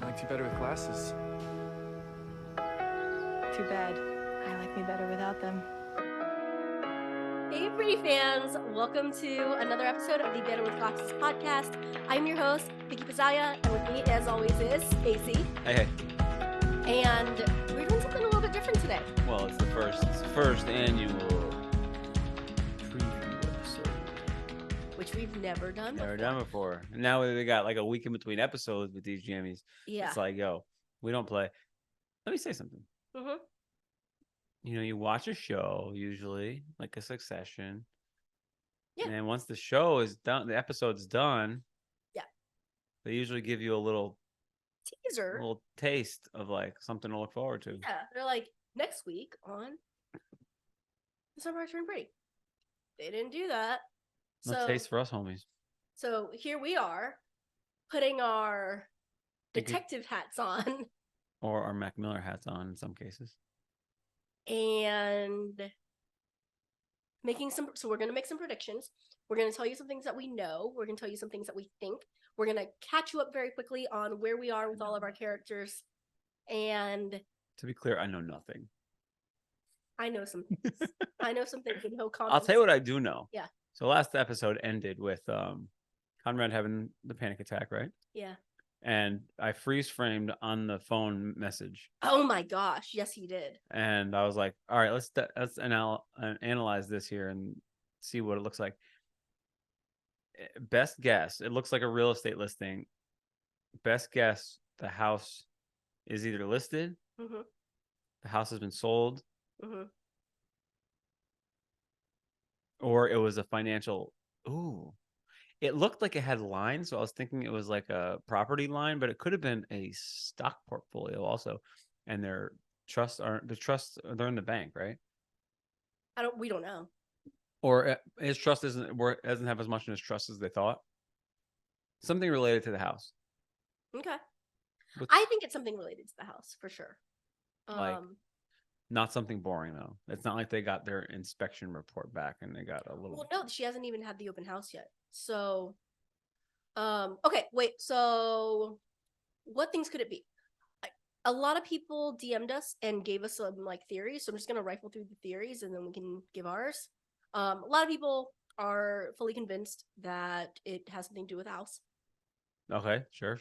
liked you better with glasses. Too bad. I like me better without them. Hey, pretty fans! Welcome to another episode of the Better with Glasses podcast. I'm your host, Vicky Pizzaia, and with me, as always, is AC. Hey. And we're doing something a little bit different today. Well, it's the first annual preview episode. Which we've never done before. And now they got like a week in between episodes with these jammies. Yeah. It's like, yo, we don't play. Let me say something. Mm-hmm. You know, you watch a show, usually, like a Succession. Yeah. And once the show is done, the episode's done. Yeah. They usually give you a little taste of like something to look forward to. Yeah. They're like, next week on The Summer I Turned Pretty. They didn't do that. No taste for us, homies. So here we are, putting our detective hats on. Or our Mac Miller hats on in some cases. And so we're going to make some predictions. We're going to tell you some things that we know. We're going to tell you some things that we think. We're going to catch you up very quickly on where we are with all of our characters. And to be clear, I know nothing. I know some things. I know some things with no comments. I'll tell you what I do know. Yeah. So last episode ended with Conrad having the panic attack, right? Yeah. And I freeze framed on the phone message. Oh my gosh. Yes, he did. And I was like, all right, let's analyze this here and see what it looks like. Best guess. It looks like a real estate listing. Best guess. The house is either listed. Mm-hmm. The house has been sold. Mm-hmm. Or it was a financial. Ooh. It looked like it had lines, so I was thinking it was like a property line, but it could have been a stock portfolio also. And their trusts they're in the bank, right? We don't know. Or his trust doesn't have as much in his trust as they thought. Something related to the house. Okay. I think it's something related to the house for sure. Like, not something boring though. It's not like they got their inspection report back and they got a little. Well, no, she hasn't even had the open house yet. So, okay, wait. So, what things could it be? A lot of people DM'd us and gave us some like theories. So I'm just gonna rifle through the theories and then we can give ours. A lot of people are fully convinced that it has something to do with the house. Okay, sure.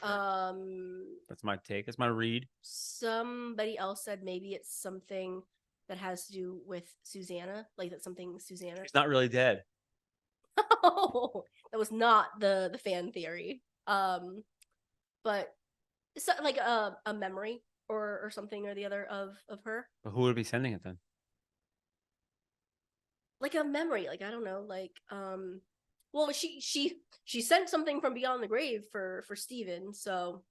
That's my take. That's my read. Somebody else said maybe it's something that has to do with Susanna, like that's something Susanna. She's not really dead. Oh, that was not the fan theory. But it's like a memory or something or the other of her. But who would be sending it then? Like a memory, like I don't know, like well, she sent something from beyond the grave for Steven, so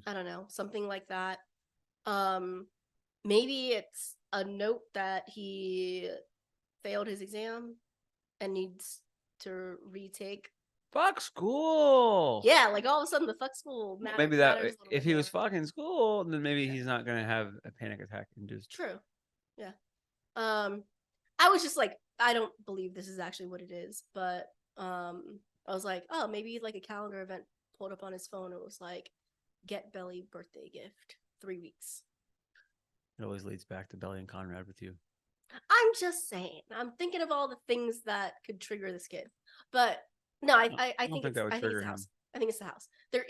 I don't know, something like that. Maybe it's a note that he failed his exam and needs to retake. Fuck school. Yeah, like all of a sudden the fuck school matters. Maybe that if he was fucking school, then maybe he's not gonna have a panic attack induced. True. Yeah. I was just like, I don't believe this is actually what it is, but I was like, oh, maybe like a calendar event pulled up on his phone. It was like, get Belly birthday gift, 3 weeks. It always leads back to Belly and Conrad with you. I'm just saying. I'm thinking of all the things that could trigger this kid, but no, I think it's the house. I think it's the house. There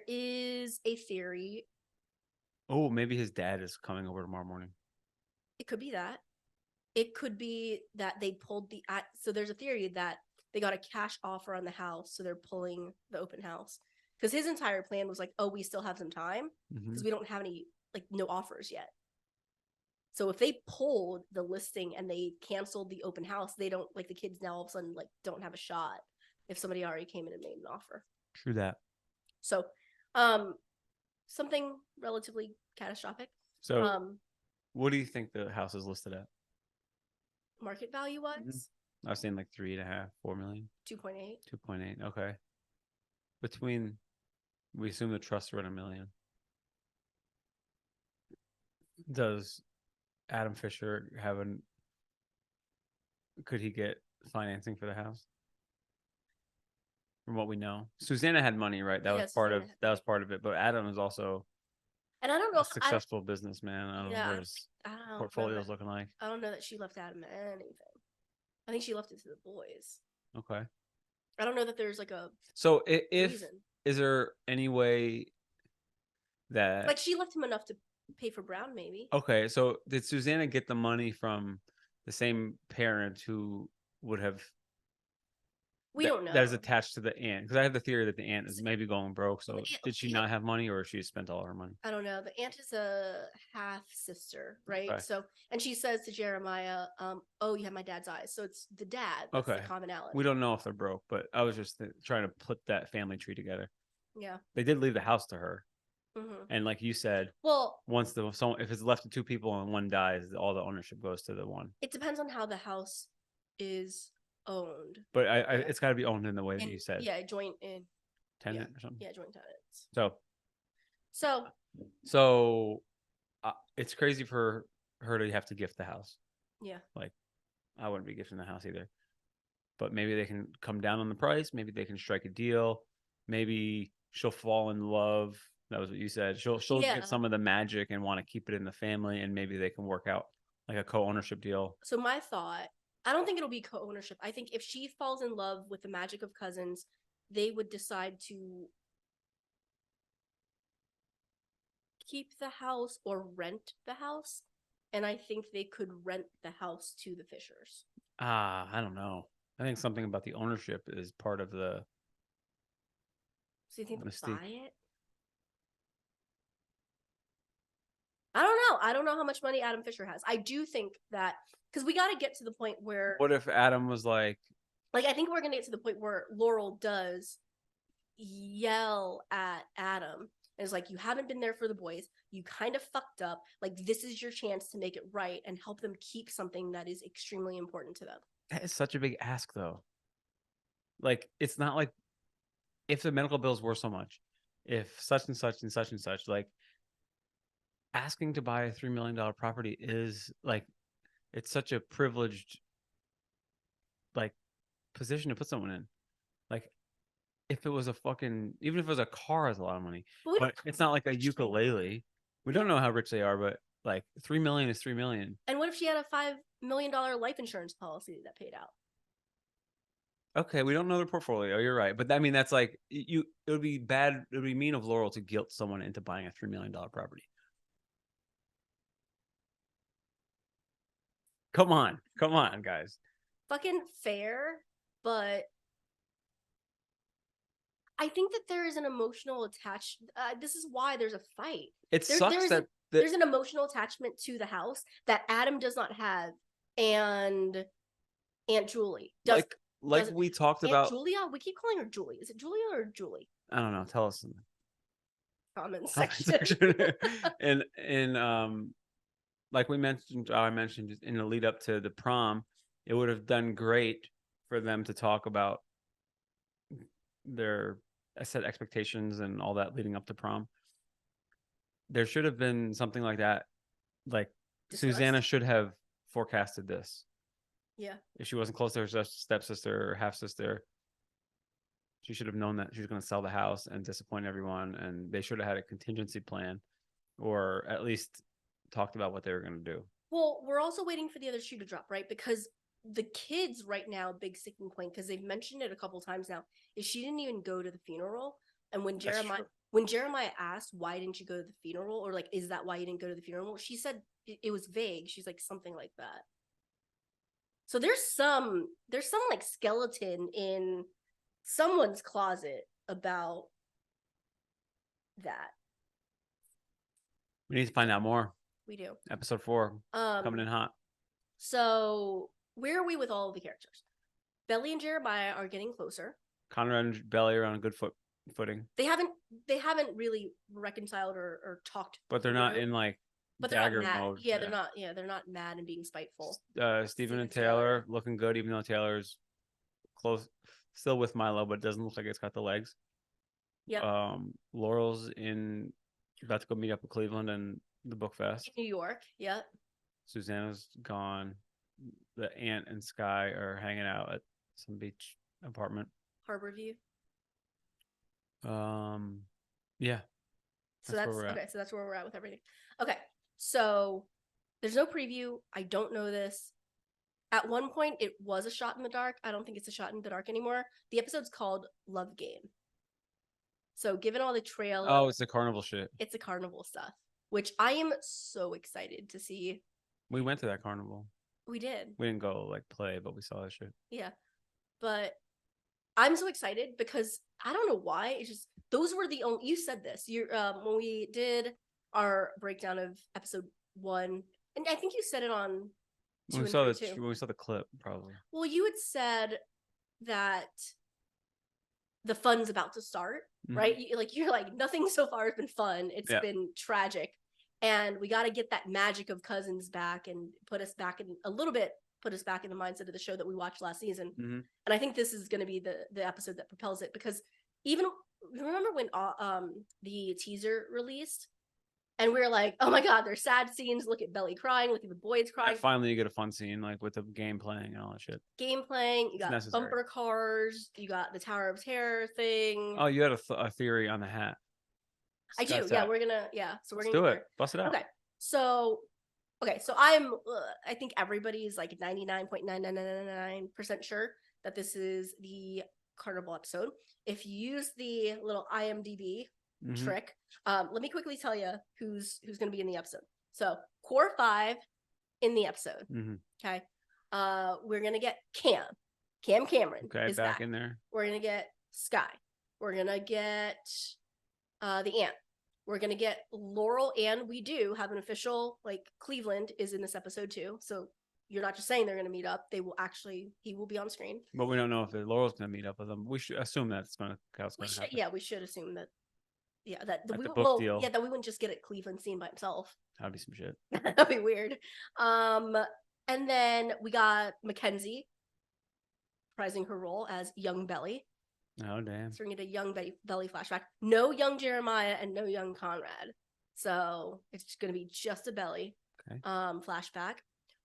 is a theory. Oh, maybe his dad is coming over tomorrow morning. It could be that. It could be that they pulled so there's a theory that they got a cash offer on the house, so they're pulling the open house. Because his entire plan was like, oh, we still have some time because we don't have any, like, no offers yet. So if they pulled the listing and they canceled the open house, they don't, like, the kids now all of a sudden, like, don't have a shot if somebody already came in and made an offer. True that. So, something relatively catastrophic. So, what do you think the house is listed at? Market value wise? I was saying like 3.5, 4 million. 2.8. 2.8. Okay. We assume the trusts are at $1 million. Does Adam Fisher could he get financing for the house? from what we know. Susanna had money, right? That Yeah, was part of Susanna had that was money. part of it. But Adam is also And I don't a know. successful businessman. I don't know what his I don't know. portfolio's looking like. I don't know that she left Adam anything. I think she left it to the boys. Okay. I don't know that there's like a So if reason. is there any way that Like she left him enough to pay for Brown, maybe. okay, so did Susanna get the money from the same parent who would have We don't know. that is attached to the aunt? Because I have the theory that the aunt is maybe going broke. So Well, did she not have money, or she spent all her money? I don't know. The aunt is a half sister, right? Okay. So, and she says to Jeremiah, "Oh, you have my dad's eyes." So it's the dad. That's Okay. the commonality. We don't know if they're broke, but I was just trying to put that family tree together. Yeah. They did leave the house to her, Mm-hmm. and like you said, Well, once if it's left to two people and one dies, all the ownership goes to the one. it depends on how the house is owned. But it's got to be owned in the way that And, you said, yeah, joint in. tenant or something. Yeah, joint tenants. So So it's crazy for her to have to gift the house. yeah. Like, I wouldn't be gifting the house either. But maybe they can come down on the price. Maybe they can strike a deal. Maybe she'll fall in love. That was what you said. She'll Yeah. get some of the magic and want to keep it in the family, and maybe they can work out like a co-ownership deal. So my thought, I don't think it'll be co-ownership. I think if she falls in love with the magic of cousins, they would decide to keep the house or rent the house. And I think they could rent the house to the Fishers. I don't know. I think something about the ownership is part of the. So you think they'll Mystique. buy it? I don't know. I don't know how much money Adam Fisher has. I do think that because we got to get to the point where, What if Adam was like, I think we're gonna get to the point where Laurel does yell at Adam and is like, "You haven't been there for the boys. You kind of fucked up. Like this is your chance to make it right and help them keep something that is extremely important to them." that is such a big ask, though. Like, it's not like if the medical bills were so much, if such and such and such and such, like asking to buy a $3 million property is like, it's such a privileged like position to put someone in. Like, if it was a fucking, even if it was a car, is a lot of money, but it's not like a ukulele. We don't know how rich they are, but like 3 million is 3 million. And what if she had a $5 million life insurance policy that paid out? Okay, we don't know their portfolio. You're right, but I mean that's like you. It would be bad. It would be mean of Laurel to guilt someone into buying a $3 million property. Come on, guys. Fucking fair, but I think that there is an emotional attachment. This is why there's a fight. It sucks that there's an emotional attachment to the house that Adam does not have, and Aunt Julie does. Like we talked Aunt about. Julia, we keep calling her Julie. Is it Julia or Julie? I don't know. Tell us in the Comment comment section. and like we mentioned, I mentioned in the lead up to the prom, it would have done great for them to talk about their set expectations and all that leading up to prom. There should have been something like that. Like Discussed. Susanna should have forecasted this. Yeah. If she wasn't close to her stepsister or half sister, she should have known that she was going to sell the house and disappoint everyone. And they should have had a contingency plan, or at least talked about what they were going to do. Well, we're also waiting for the other shoe to drop, right? Because the kids right now, big sticking point, because they've mentioned it a couple times now, is she didn't even go to the funeral. And when Jeremiah asked, why didn't you go to the funeral? Or like, is that why you didn't go to the funeral? She said it was vague. She's like, something like that. So there's some like skeleton in someone's closet about that. We need to find out more. We do. Episode 4 coming in hot. So where are we with all of the characters? Belly and Jeremiah are getting closer. Conrad and Belly are on a good footing. They haven't really reconciled or talked. But they're not in like dagger mode. Yeah, they're not. Yeah, they're not mad and being spiteful. Stephen and Taylor looking good, even though Taylor's close, still with Milo, but it doesn't look like it's got the legs. Yeah. Laurel's about to go meet up with Cleveland and the Book Fest. New York. Yeah. Susanna's gone. The aunt and Sky are hanging out at some beach apartment. Harborview. Yeah. So That's where we're at. okay. So that's where we're at with everything. Okay. So there's no preview. I don't know this. At one point, it was a shot in the dark. I don't think it's a shot in the dark anymore. The episode's called Love Game. So given all the trailer, Oh, it's the carnival shit. it's a carnival stuff, which I am so excited to see. We went to that carnival. We did. We didn't go like play, but we saw that shit. Yeah. But I'm so excited because I don't know why. It's just those were the only you said this. You when we did our breakdown of episode 1, and I think you said it on 2 and 3 too. When we saw the clip, probably. Well, you had said that the fun's about to start, right? You're like nothing so far has been fun. It's been tragic, and we got to get that magic of Cousins back and put us back in the mindset of the show that we watched last season. And I think this is going to be the episode that propels it, because even remember when the teaser released and we were like, oh my god, there's sad scenes, look at Belly crying, look at the boys crying. And finally you get a fun scene like with the game playing and all that shit. Game playing, you got bumper cars, you got the Tower of Terror thing. Oh, you had a theory on the hat. I do. Yeah, we're gonna so we're Let's gonna do it. Bust it out. So I think everybody's like 99.9999% sure that this is the carnival episode. If you use the little IMDb trick, let me quickly tell you who's going to be in the episode. So core 5 in the episode. Okay, we're gonna get Cam Cameron. Okay, back in there. We're gonna get Sky. We're gonna get the Ant. We're gonna get Laurel, and we do have an official, like, Cleveland is in this episode too. So you're not just saying they're gonna meet up; he will be on screen. But we don't know if Laurel's gonna meet up with them. We should assume that's gonna happen. Yeah, we should assume that. Yeah, that we deal. Yeah, that we wouldn't just get it Cleveland scene by himself. That'd be some shit. That'd be weird. And then we got Mackenzie reprising her role as young Belly. Oh damn! So we're gonna get a young Belly flashback. No young Jeremiah and no young Conrad. So it's gonna be just a Belly flashback.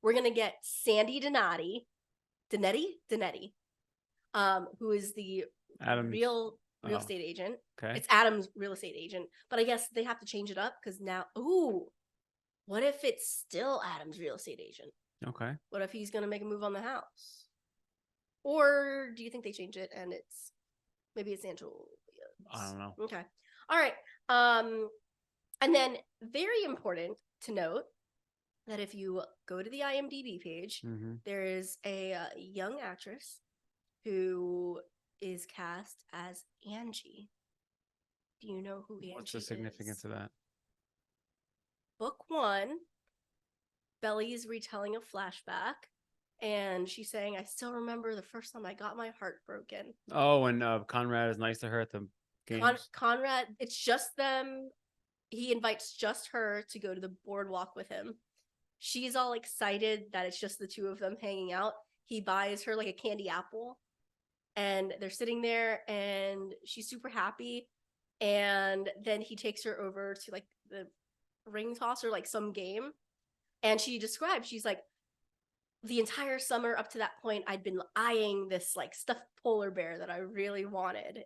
We're gonna get Sandy Donati, who is the real estate agent. Okay, it's Adam's real estate agent, but I guess they have to change it up because now, what if it's still Adam's real estate agent? Okay. What if he's gonna make a move on the house? Or do you think they change it and maybe it's Angelina? I don't know. Okay. All right. And then very important to note that if you go to the IMDb page, there is a young actress who is cast as Angie. Do you know who Angie is? What's the significance of that? Book 1, Belly's retelling a flashback, and she's saying, I still remember the first time I got my heart broken. Oh, and Conrad is nice to her at the game. Conrad, it's just them. He invites just her to go to the boardwalk with him. She's all excited that it's just the two of them hanging out. He buys her like a candy apple, and they're sitting there, and she's super happy. And then he takes her over to like the ring toss or like some game. And she describes, she's like, the entire summer up to that point, I'd been eyeing this like stuffed polar bear that I really wanted.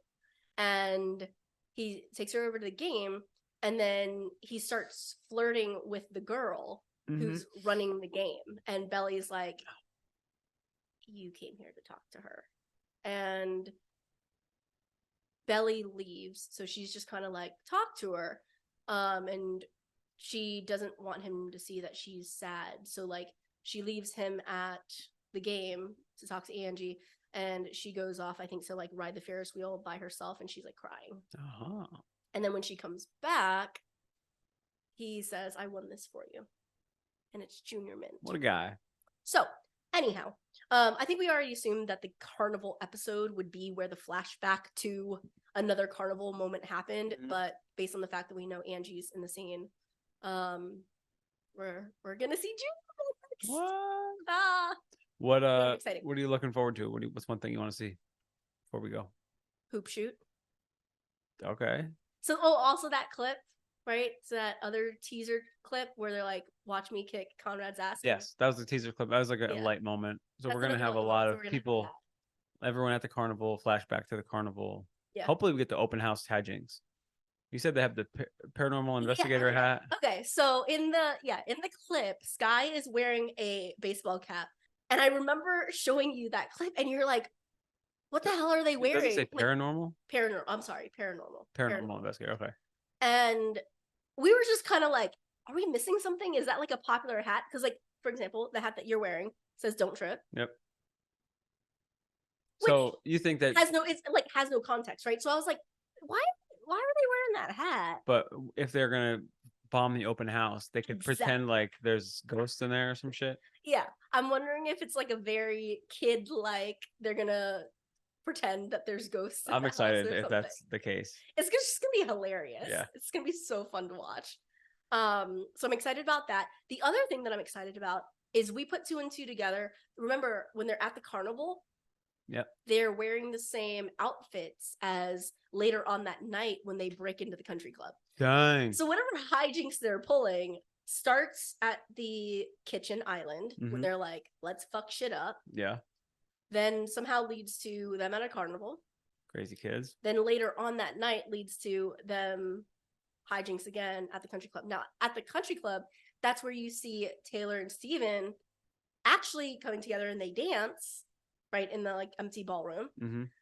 And he takes her over to the game, and then he starts flirting with the girl who's running the game. And Belly's like, you came here to talk to her. And Belly leaves, so she's just kind of like, talk to her. And she doesn't want him to see that she's sad. So like she leaves him at the game to talk to Angie, and she goes off, I think, to like ride the Ferris wheel by herself, and she's like crying. And then when she comes back, he says, I won this for you. And it's Junior Mint. What a guy. So anyhow, I think we already assumed that the carnival episode would be where the flashback to another carnival moment happened. But based on the fact that we know Angie's in the scene, we're gonna see Junior. What? What are you looking forward to? What's one thing you want to see before we go? Hoop shoot. Okay. So also that clip, right? So that other teaser clip where they're like, watch me kick Conrad's ass. Yes, that was the teaser clip. That was like a light moment. So we're gonna have a lot of people, everyone at the carnival, flashback to the carnival Yeah. Hopefully we get the open house hijinks. You said they have the paranormal investigator hat. Okay, so in the clip, Sky is wearing a baseball cap, and I remember showing you that clip, and you're like, "What the hell are they wearing?" Does it say Like, paranormal? paranormal. I'm sorry, paranormal. Paranormal investigator. Okay. And we were just kind of like, "Are we missing something? Is that like a popular hat?" Because, like, for example, the hat that you're wearing says "Don't trip." Yep. Which So you think that has no context, right? So I was like, why are they wearing that hat? But if they're gonna bomb the open house, they could Exactly. pretend like there's ghosts in there or some shit. Yeah, I'm wondering if it's like a very kid like they're gonna pretend that there's ghosts. In I'm the house excited or if something. that's the case. It's just gonna be hilarious. Yeah. It's gonna be so fun to watch. So I'm excited about that. The other thing that I'm excited about is we put 2 and 2 together. Remember when they're at the carnival? Yep. They're wearing the same outfits as later on that night when they break into the country club. Dang. So whatever hijinks they're pulling starts at the kitchen island when they're like, let's fuck shit up. Yeah. Then somehow leads to them at a carnival. Crazy kids. Then later on that night leads to them hijinks again at the country club. Now, at the country club, that's where you see Taylor and Steven actually coming together and they dance, right, in the like empty ballroom.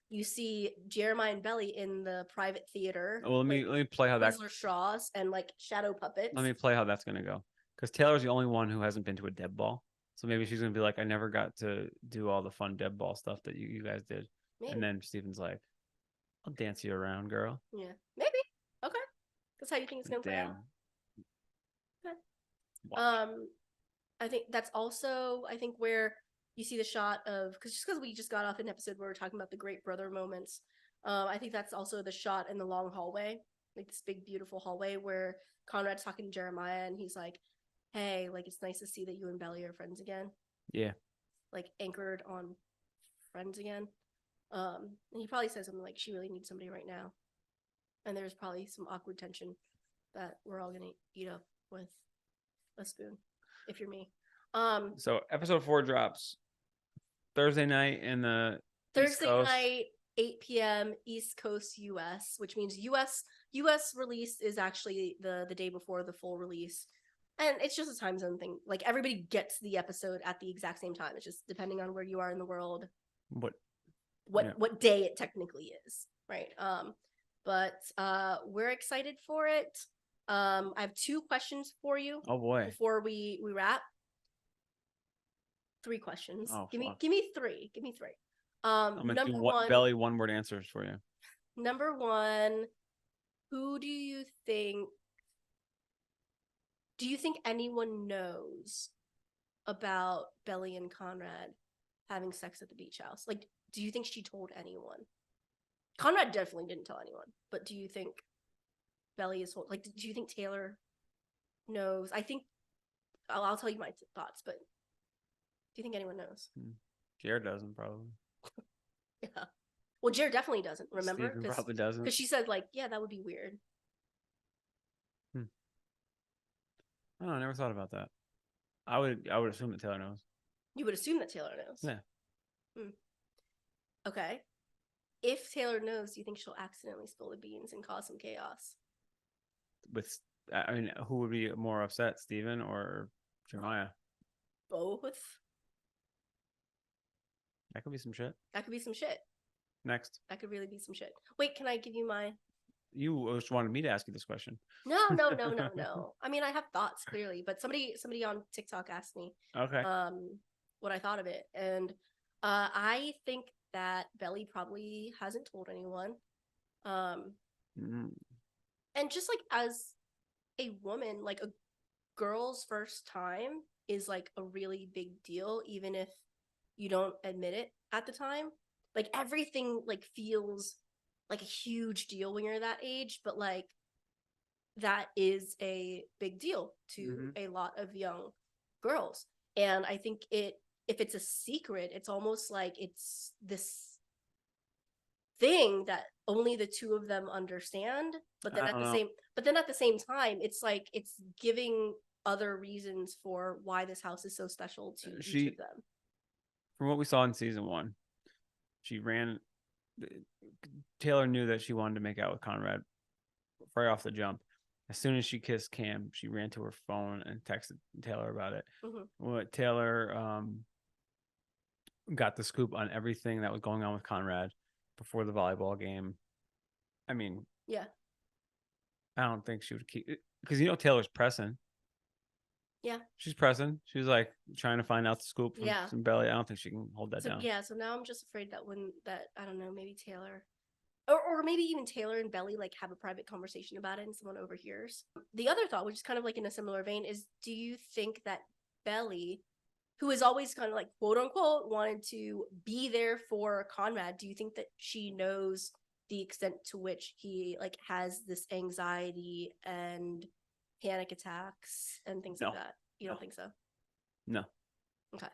You see Jeremiah and Belly in the private theater. Well, let me play how that. Whistler straws and like shadow puppets. Let me play how that's gonna go. Because Taylor's the only one who hasn't been to a dead ball, so maybe she's gonna be like, I never got to do all the fun dead ball stuff that you guys did. Maybe. And then Steven's like, I'll dance you around, girl. Yeah, maybe. Okay, that's how you think it's gonna play out. Okay. Watch. I think that's also where you see the shot of because we just got off an episode where we're talking about the great brother moments. I think that's also the shot in the long hallway, like this big beautiful hallway where Conrad's talking to Jeremiah and he's like, hey, like it's nice to see that you and Belly are friends again. Yeah. Like anchored on friends again. And he probably says something like, she really needs somebody right now. And there's probably some awkward tension that we're all gonna eat up with a spoon, if you're me. So episode 4 drops Thursday night in the Thursday night, 8 p.m. East Coast US, which means US release is actually the day before the full release. And it's just a time zone thing. Like everybody gets the episode at the exact same time. It's just depending on where you are in the world. What day it technically is, right? But we're excited for it. I have 2 questions for you. Oh boy! Before we wrap, 3 questions. Oh, give me 3. Give me 3. I'm gonna do Belly 1-word answers for you. Number 1, who do you think? Do you think anyone knows about Belly and Conrad having sex at the beach house? Like, do you think she told anyone? Conrad definitely didn't tell anyone, but do you think Belly is like? Do you think Taylor knows? I think I'll tell you my thoughts, but do you think anyone knows? Jared doesn't probably. Yeah. Well, Jared definitely doesn't. Remember? Steven probably doesn't. Because she said like, yeah, that would be weird. Oh, I never thought about that. I would assume that Taylor knows. You would assume that Taylor knows. Yeah. Okay. If Taylor knows, do you think she'll accidentally spill the beans and cause some chaos? Who would be more upset, Steven or Jeremiah? Both. That could be some shit. That could be some shit. Next. That could really be some shit. Wait, can I give you my... You just wanted me to ask you this question. No. I mean, I have thoughts clearly, but somebody on TikTok asked me, what I thought of it, and I think that Belly probably hasn't told anyone, and just like as a woman, like a girl's first time is like a really big deal, even if you don't admit it at the time. Like everything like feels like a huge deal when you're that age, but like that is a big deal to a lot of young girls. And I think if it's a secret, it's almost like it's this thing that only the 2 of them understand, but then at the same time, it's like it's giving other reasons for why this house is so special to each of them. From what we saw in season 1, she ran Taylor knew that she wanted to make out with Conrad right off the jump. As soon as she kissed Cam, she ran to her phone and texted Taylor about it. What Taylor got the scoop on everything that was going on with Conrad before the volleyball game. I mean, Yeah. I don't think she would keep because Taylor's pressing. Yeah. She's pressing. She's like trying to find out the scoop from Yeah. some belly. I don't think she can hold that down. Yeah. So now I'm just afraid that I don't know, maybe Taylor or maybe even Taylor and Belly like have a private conversation about it and someone overhears. The other thought, which is kind of like in a similar vein, is do you think that Belly, who is always kind of like quote unquote wanted to be there for Conrad, do you think that she knows the extent to which he like has this anxiety and panic attacks and things like that? You don't think so? No. Okay.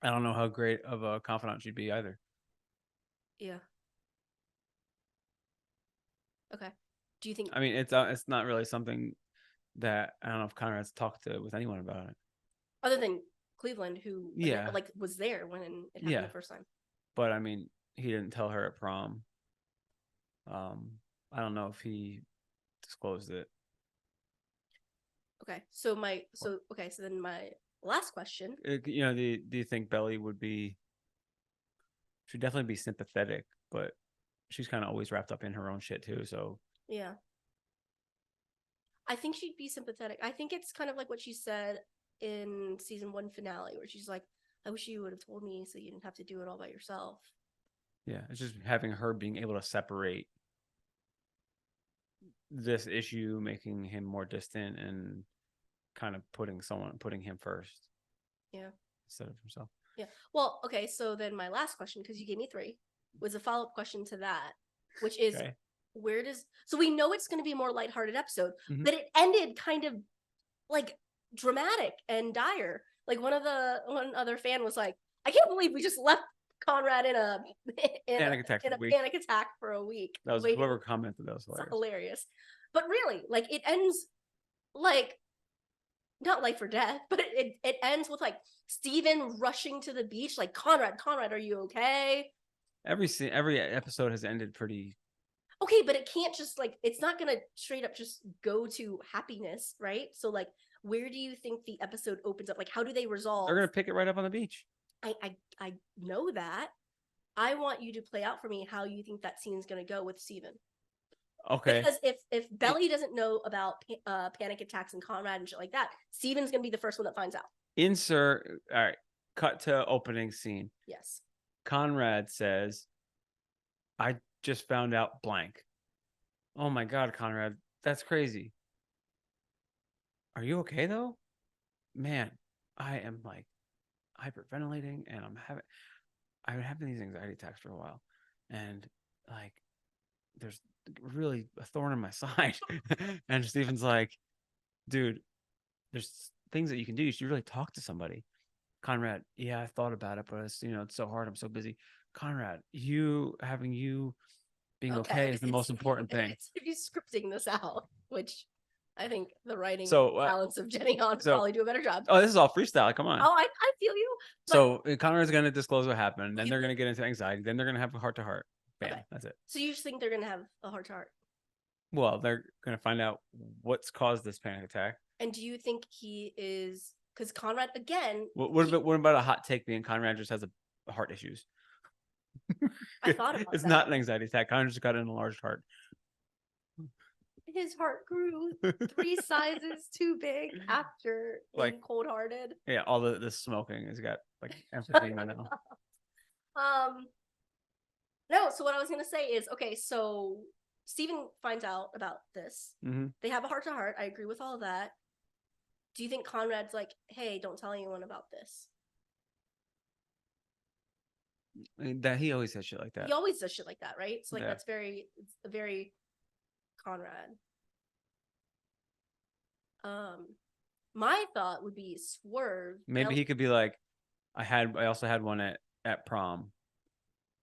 I don't know how great of a confidant she'd be either. Yeah. Okay. Do you think? I mean, it's not really something that I don't know if Conrad's talked to with anyone about it. Other than Cleveland, who like was there when it happened the first time. But I mean, he didn't tell her at prom. I don't know if he disclosed it. Okay. So then my last question. Do you think Belly should definitely be sympathetic, but she's kind of always wrapped up in her own shit too. So yeah, I think she'd be sympathetic. I think it's kind of like what she said in season 1 finale, where she's like, "I wish you would have told me so you didn't have to do it all by yourself." Yeah, it's just having her being able to separate this issue, making him more distant, and kind of putting him first. Yeah. Instead of himself. Yeah. Well, okay. So then my last question, because you gave me 3, was a follow-up question to that, which is so we know it's going to be a more lighthearted episode, but it ended kind of like dramatic and dire. Like one other fan was like, "I can't believe we just left Conrad in a panic attack for a week." That was whoever commented. That was hilarious. But really, like it ends like not life or death, but it ends with like Steven rushing to the beach, like, Conrad, are you okay? Every episode has ended pretty okay, but it can't just like, it's not gonna straight up just go to happiness, right? So like, where do you think the episode opens up? Like, how do they resolve? They're gonna pick it right up on the beach. I know that. I want you to play out for me how you think that scene's gonna go with Steven. Okay. Because if Belly doesn't know about panic attacks and Conrad and shit like that, Steven's gonna be the first one that finds out. All right. Cut to opening scene. Yes. Conrad says, "I just found out blank." Oh my God, Conrad, that's crazy. Are you okay though? Man, I am like hyperventilating, and I've been having these anxiety attacks for a while, and like there's really a thorn in my side. And Steven's like, "Dude, there's things that you can do. You should really talk to somebody." Conrad, yeah, I thought about it, but it's so hard. I'm so busy. Conrad, you being okay is the most important thing. If you're scripting this out, which I think the writing talents of Jenny Han probably do a better job. Oh, this is all freestyle. Come on. Oh, I feel you. So Conrad's going to disclose what happened. Then they're going to get into anxiety. Then they're going to have a heart-to-heart. Bam, okay. That's it. So you just think they're going to have a heart-to-heart? Well, they're going to find out what's caused this panic attack. And do you think he is... Because Conrad, again... What about a hot take being Conrad just has a heart issues? I thought about it's not an anxiety attack. Conrad just got an enlarged heart. His heart grew 3 sizes too big after being cold-hearted. Yeah, all the smoking has got like emphysema now. No, so what I was gonna say is, okay, so Steven finds out about this. Mm-hmm. They have a heart-to-heart. I agree with all of that. Do you think Conrad's like, "Hey, don't tell anyone about this"? That he always says shit like that. He always does shit like that, right? So like it's a very Conrad. My thought would be swerve. Maybe he could be like, I also had one at prom,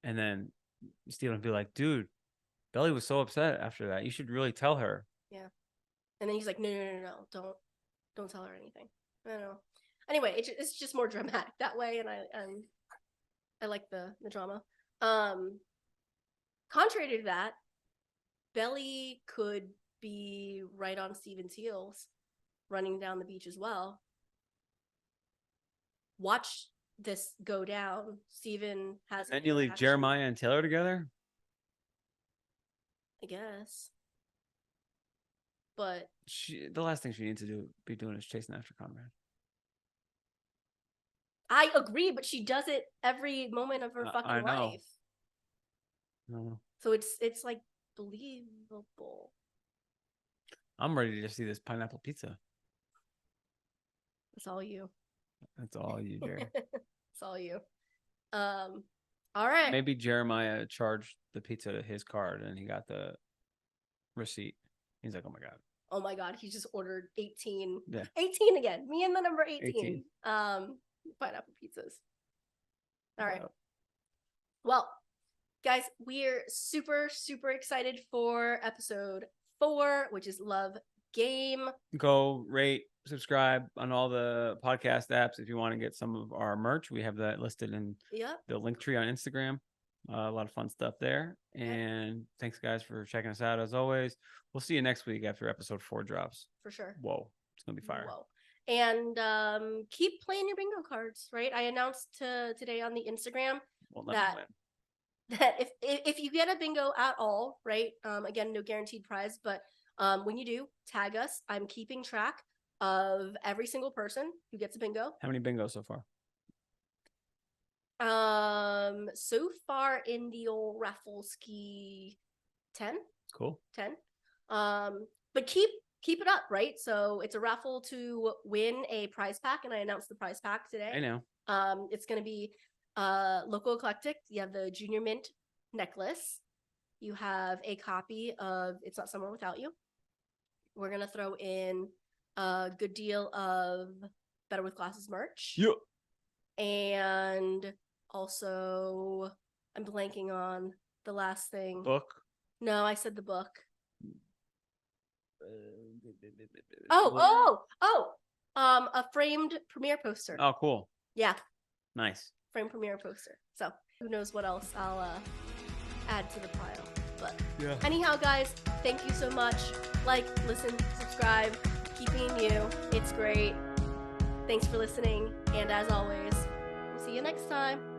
and then Steven would be like, "Dude, Belly was so upset after that. You should really tell her." Yeah, and then he's like, "No, don't tell her anything." I don't know. Anyway, it's just more dramatic that way, and I like the drama. contrary to that, Belly could be right on Steven's heels, running down the beach as well. Watch this go down. Steven has. And you leave Jeremiah and Taylor together? I guess. But The last thing she needs to be doing is chasing after Conrad. I agree, but she does it every moment of her fucking I know. life. No. So it's like believable. I'm ready to see this pineapple pizza. It's all you. That's all you, Jerry. It's all you. All right. Maybe Jeremiah charged the pizza to his card and he got the receipt. He's like, oh my God. Oh my God, he just ordered 18. Yeah. 18 again. Me and the number 18. 18. Pineapple pizzas. All right. Well, guys, we're super, super excited for episode 4, which is Love Game. Go rate, subscribe on all the podcast apps if you want to get some of our merch. We have that listed in the link tree on Instagram. A lot of fun stuff there. And thanks, guys, for checking us out as always. We'll see you next week after episode 4 drops. For sure. Whoa. It's going to be fire. Whoa. And keep playing your bingo cards, right? I announced today on the Instagram that if you get a bingo at all, right? Again, no guaranteed prize, but when you do, tag us. I'm keeping track of every single person who gets a bingo. How many bingos so far? So far in the old raffle ski, 10. Cool. 10. But keep it up, right? So it's a raffle to win a prize pack, and I announced the prize pack today. I know. It's gonna be local eclectic. You have the Junior Mint necklace. You have a copy of It's Not Summer Without You. We're gonna throw in a good deal of Better with Glasses merch. Yep. And also, I'm blanking on the last thing. Book. No, I said the book. A framed premiere poster. Oh, cool. Yeah. Nice. Framed premiere poster. So who knows what else I'll add to the pile. But anyhow, guys, thank you so much. Like, listen, subscribe, keep being you. It's great. Thanks for listening. And as always, we'll see you next time.